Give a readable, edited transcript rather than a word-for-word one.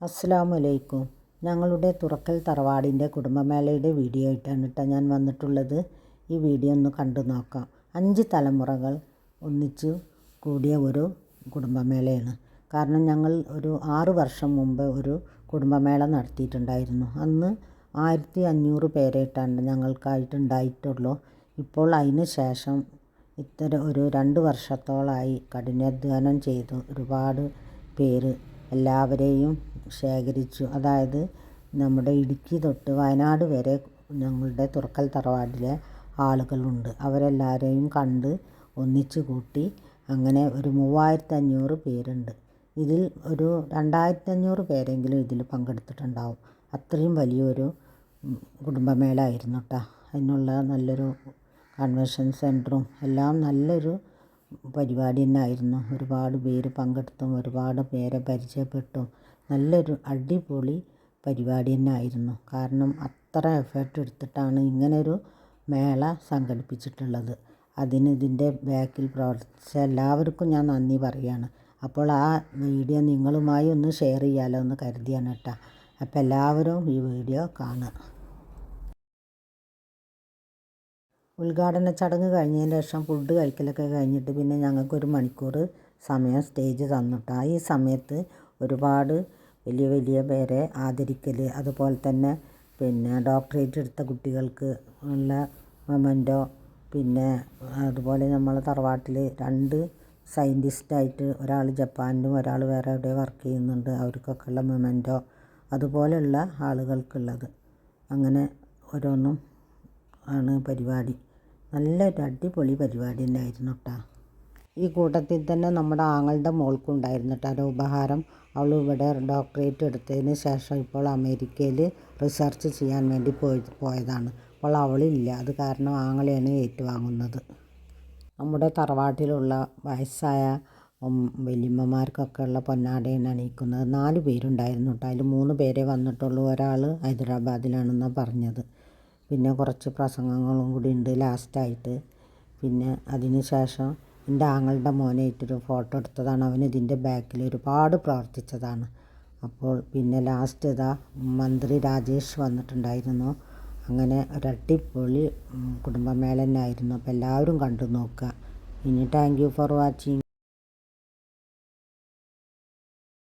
അസ്സലാമലൈക്കും. ഞങ്ങളുടെ തുറക്കൽ തറവാടിൻ്റെ കുടുംബമേളയുടെ വീഡിയോ ആയിട്ടാണ് ഞാൻ വന്നിട്ടുള്ളത്. ഈ വീഡിയോ ഒന്ന് കണ്ടു നോക്കാം. 5 തലമുറകൾ ഒന്നിച്ച് കൂടിയ ഒരു കുടുംബമേളയാണ്. കാരണം ഞങ്ങൾ ഒരു 6 വർഷം മുമ്പ് ഒരു കുടുംബമേള നടത്തിയിട്ടുണ്ടായിരുന്നു. അന്ന് 1500 പേരായിട്ടാണ് ഞങ്ങൾക്കായിട്ടുണ്ടായിട്ടുള്ളൂ. ഇപ്പോൾ അതിന് ശേഷം ഒരു 2 വർഷത്തോളമായി കഠിനാധ്വാനം ചെയ്തു ഒരുപാട് പേര് എല്ലാവരെയും ശേഖരിച്ചു. അതായത് നമ്മുടെ ഇടുക്കി തൊട്ട് വയനാട് വരെ ഞങ്ങളുടെ തുറക്കൽ തറവാടിലെ ആളുകളുണ്ട്. അവരെല്ലാവരെയും കണ്ട് ഒന്നിച്ച് കൂട്ടി. അങ്ങനെ ഒരു 3500 പേരുണ്ട്. ഇതിൽ ഒരു 2500 പേരെങ്കിലും ഇതിൽ പങ്കെടുത്തിട്ടുണ്ടാവും. അത്രയും വലിയൊരു കുടുംബമേള ആയിരുന്നു കേട്ടോ. അതിനുള്ള നല്ലൊരു കൺവെൻഷൻ സെൻറ്ററും എല്ലാം നല്ലൊരു പരിപാടി തന്നെ ആയിരുന്നു. ഒരുപാട് പേര് പങ്കെടുത്തും ഒരുപാട് പേരെ പരിചയപ്പെട്ടും നല്ലൊരു അടിപൊളി പരിപാടി തന്നെ ആയിരുന്നു. കാരണം അത്ര എഫേർട്ട് എടുത്തിട്ടാണ് ഇങ്ങനൊരു മേള സംഘടിപ്പിച്ചിട്ടുള്ളത്. അതിന് ഇതിൻ്റെ ബാക്കിൽ പ്രവർത്തിച്ച എല്ലാവർക്കും ഞാൻ നന്ദി പറയുകയാണ്. അപ്പോൾ ആ വീഡിയോ നിങ്ങളുമായി ഒന്ന് ഷെയർ ചെയ്യാമല്ലോ എന്ന് കരുതിയാണ് കേട്ടോ. അപ്പോൾ എല്ലാവരും ഈ വീഡിയോ കാണുക. ഉദ്ഘാടന ചടങ്ങ് കഴിഞ്ഞതിന് ശേഷം ഫുഡ് കഴിക്കലൊക്കെ കഴിഞ്ഞിട്ട് പിന്നെ ഞങ്ങൾക്കൊരു മണിക്കൂർ സമയം സ്റ്റേജ് തന്നിട്ടാ. ഈ സമയത്ത് ഒരുപാട് വലിയ വലിയ പേരെ ആദരിക്കൽ, അതുപോലെ തന്നെ ഡോക്ടറേറ്റ് എടുത്ത കുട്ടികൾക്ക് ഉള്ള മൊമെൻറ്റോ, പിന്നെ അതുപോലെ നമ്മളെ തറവാട്ടിൽ 2 സയൻറ്റിസ്റ്റായിട്ട് ഒരാൾ ജപ്പാനിലും ഒരാൾ വേറെ എവിടെയോ വർക്ക് ചെയ്യുന്നുണ്ട്. അവർക്കൊക്കെ ഉള്ള മൊമെൻറ്റോ, അതുപോലെയുള്ള ആളുകൾക്കുള്ളത്, അങ്ങനെ ഓരോന്നും ആണ് പരിപാടി. നല്ലൊരു അടിപൊളി പരിപാടി തന്നെ ആയിരുന്നു കേട്ടോ. ഈ കൂട്ടത്തിൽ തന്നെ നമ്മുടെ ആങ്ങളുടെ മോൾക്കുണ്ടായിരുന്നു കേട്ടോ ഒരു ഉപഹാരം. അവൾ ഇവിടെ ഡോക്ടറേറ്റ് എടുത്തതിന് ശേഷം ഇപ്പോൾ അമേരിക്കയിൽ റിസർച്ച് ചെയ്യാൻ വേണ്ടി പോയതാണ്. അപ്പോൾ അവളില്ല. അത് കാരണം ആങ്ങളെയാണ് ഏറ്റുവാങ്ങുന്നത്. നമ്മുടെ തറവാട്ടിലുള്ള വയസ്സായ വല്യമ്മമാർക്കൊക്കെ ഉള്ള പൊന്നാടയാണ് അണിയിക്കുന്നത്. 4 പേരുണ്ടായിരുന്നു കേട്ടോ. അതിൽ 3 പേരെ വന്നിട്ടുള്ളൂ. ഒരാൾ ഹൈദരാബാദിലാണെന്നാണ് പറഞ്ഞത്. പിന്നെ കുറച്ച് പ്രസംഗങ്ങളും കൂടി ഉണ്ട് ലാസ്റ്റായിട്ട്. പിന്നെ അതിന് ശേഷം എൻ്റെ ആങ്ങളുടെ മോനായിട്ടൊരു ഫോട്ടോ എടുത്തതാണ്. അവൻ ഇതിൻ്റെ ബാക്കിൽ ഒരുപാട് പ്രവർത്തിച്ചതാണ്. അപ്പോൾ പിന്നെ ലാസ്റ്റ് ഇതാ മന്ത്രി രാജേഷ് വന്നിട്ടുണ്ടായിരുന്നു. അങ്ങനെ ഒരടിപൊളി കുടുംബമേള തന്നെ ആയിരുന്നു. അപ്പോൾ എല്ലാവരും കണ്ടു നോക്കുക. ഇനി താങ്ക് യു ഫോർ വാച്ചിങ്.